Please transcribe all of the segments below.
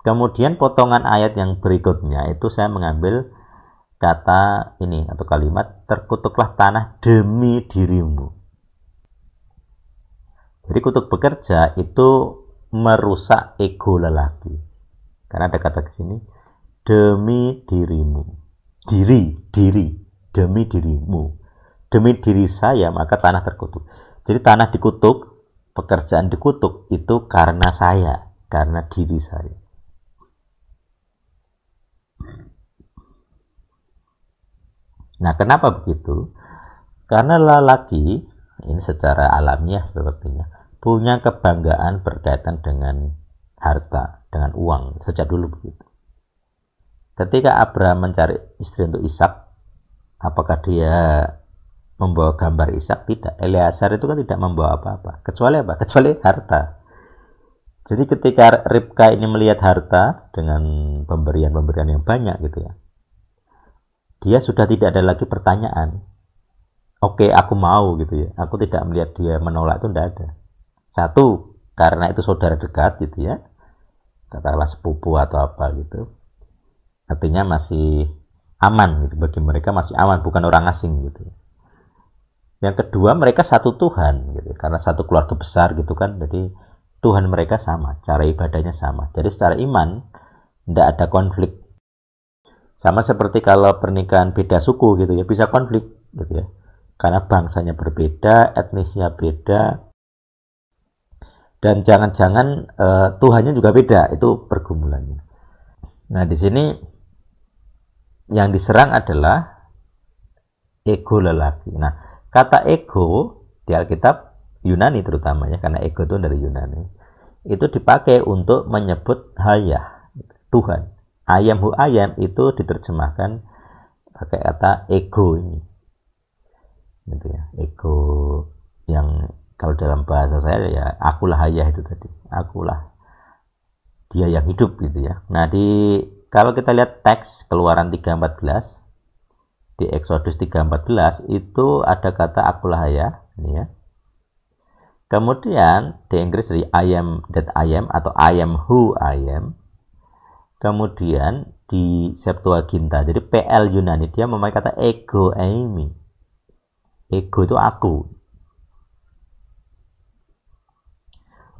Kemudian potongan ayat yang berikutnya itu saya mengambil kata ini atau kalimat, terkutuklah tanah demi dirimu. Jadi kutuk bekerja itu merusak ego lelaki. Karena ada kata di sini, demi dirimu. Diri, demi dirimu. Demi diri saya, maka tanah terkutuk. Jadi tanah dikutuk, pekerjaan dikutuk, itu karena saya, karena diri saya. Nah, kenapa begitu? Karena lelaki, ini secara alamiah sepertinya, punya kebanggaan berkaitan dengan harta, dengan uang, sejak dulu begitu. Ketika Abraham mencari istri untuk Ishak, apakah dia membawa gambar Ishak? Tidak. Eleazar itu kan tidak membawa apa-apa. Kecuali apa? Kecuali harta. Jadi ketika Ribka ini melihat harta dengan pemberian-pemberian yang banyak gitu ya, dia sudah tidak ada lagi pertanyaan. Oke, aku mau gitu ya. Aku tidak melihat dia menolak, itu tidak ada. Satu, karena itu saudara dekat gitu ya. Katakanlah sepupu atau apa gitu. Artinya masih aman gitu. Bagi mereka masih aman, bukan orang asing gitu. Yang kedua, mereka satu Tuhan gitu. Karena satu keluarga besar gitu kan. Jadi Tuhan mereka sama, cara ibadahnya sama. Jadi secara iman tidak ada konflik. Sama seperti kalau pernikahan beda suku gitu ya, bisa konflik gitu ya. Karena bangsanya berbeda, etnisnya beda, dan jangan-jangan Tuhannya juga beda, itu pergumulannya. Nah, di sini yang diserang adalah ego lelaki. Nah, kata ego di Alkitab Yunani terutamanya, karena ego itu dari Yunani, itu dipakai untuk menyebut hayah, Tuhan. Ayam hu ayam itu diterjemahkan pakai kata ego ini, gitu ya. Ego yang kalau dalam bahasa saya ya akulah hayah itu tadi, akulah dia yang hidup gitu ya. Nah, kalau kita lihat teks Keluaran 3:14, di Exodus 3:14 itu ada kata akulah hayah ini ya. Kemudian di Inggris dari I am that I am atau I am who I am. Kemudian di Septuaginta, jadi PL Yunani, dia memakai kata ego eimi. Ego itu aku.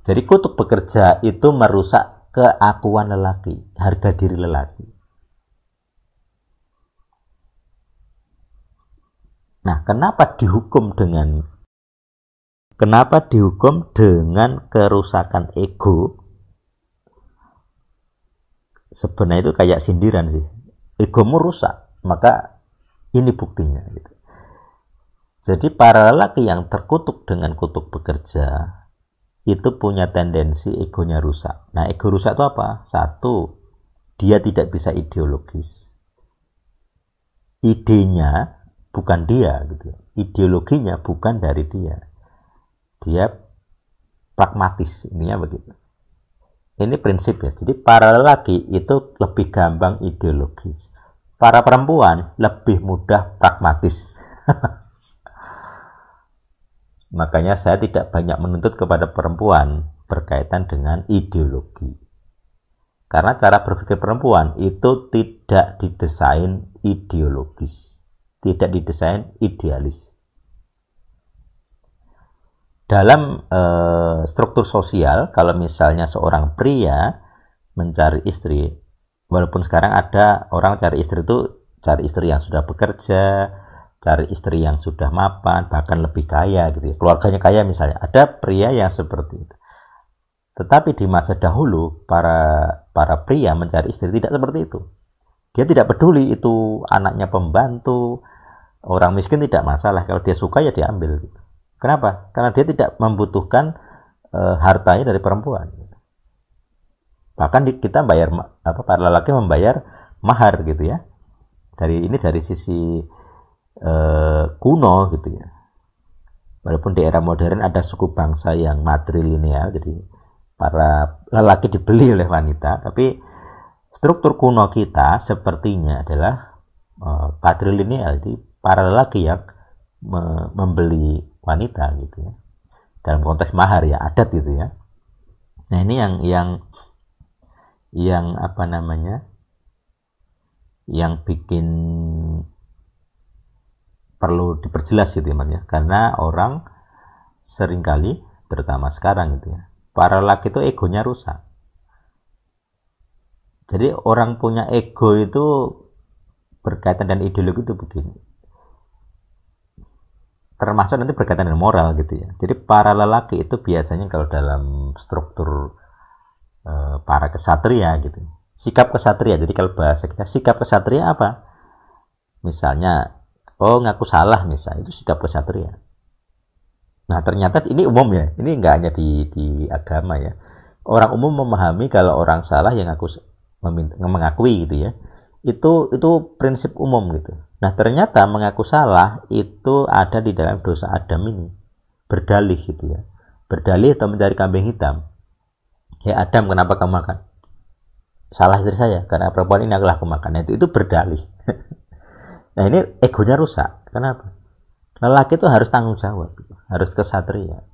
Jadi kutuk bekerja itu merusak keakuan lelaki, harga diri lelaki. Nah, kenapa dihukum dengan kerusakan ego? Sebenarnya itu kayak sindiran sih. Egomu rusak, maka ini buktinya gitu. Jadi para lelaki yang terkutuk dengan kutuk bekerja itu punya tendensi egonya rusak. Nah, ego rusak itu apa? Satu, dia tidak bisa ideologis. Idenya bukan dia gitu. Ideologinya bukan dari dia. Dia pragmatis, ininya begitu. Ini prinsip ya. Jadi para lelaki itu lebih gampang ideologis. Para perempuan lebih mudah pragmatis. Makanya saya tidak banyak menuntut kepada perempuan berkaitan dengan ideologi. Karena cara berpikir perempuan itu tidak didesain ideologis. Tidak didesain idealis. Dalam struktur sosial, kalau misalnya seorang pria mencari istri, walaupun sekarang ada orang cari istri itu cari istri yang sudah bekerja, cari istri yang sudah mapan, bahkan lebih kaya gitu ya. Keluarganya kaya misalnya. Ada pria yang seperti itu. Tetapi di masa dahulu para pria mencari istri tidak seperti itu. Dia tidak peduli itu anaknya pembantu, orang miskin tidak masalah. Kalau dia suka ya diambil gitu. Kenapa? Karena dia tidak membutuhkan hartanya dari perempuan. Bahkan kita bayar para lelaki membayar mahar gitu ya. Dari sisi kuno gitu ya. Walaupun di era modern ada suku bangsa yang matrilineal, jadi para lelaki dibeli oleh wanita, tapi struktur kuno kita sepertinya adalah patrilineal, jadi para lelaki yang membeli wanita gitu ya, dalam konteks mahar ya, adat gitu ya. Nah, ini yang apa namanya, yang bikin perlu diperjelas gitu ya, karena orang seringkali, terutama sekarang gitu ya, para laki itu egonya rusak. Jadi orang punya ego itu berkaitan dengan ideologi itu begini, termasuk nanti berkaitan dengan moral gitu ya. Jadi para lelaki itu biasanya kalau dalam struktur para kesatria gitu, sikap kesatria, jadi kalau bahasa kita sikap kesatria apa, misalnya ngaku salah, misalnya itu sikap kesatria. Nah ternyata ini umum ya, ini nggak hanya di agama ya, orang umum memahami kalau orang salah yang mengakui gitu ya, itu prinsip umum gitu. Nah ternyata mengaku salah itu ada di dalam dosa Adam ini, berdalih gitu ya, berdalih atau mencari kambing hitam. Ya Adam, kenapa kamu makan? Salah istri saya, karena perempuan ini adalah aku makan. Nah, itu berdalih. Nah ini egonya rusak. Kenapa? Lelaki itu harus tanggung jawab, harus kesatria.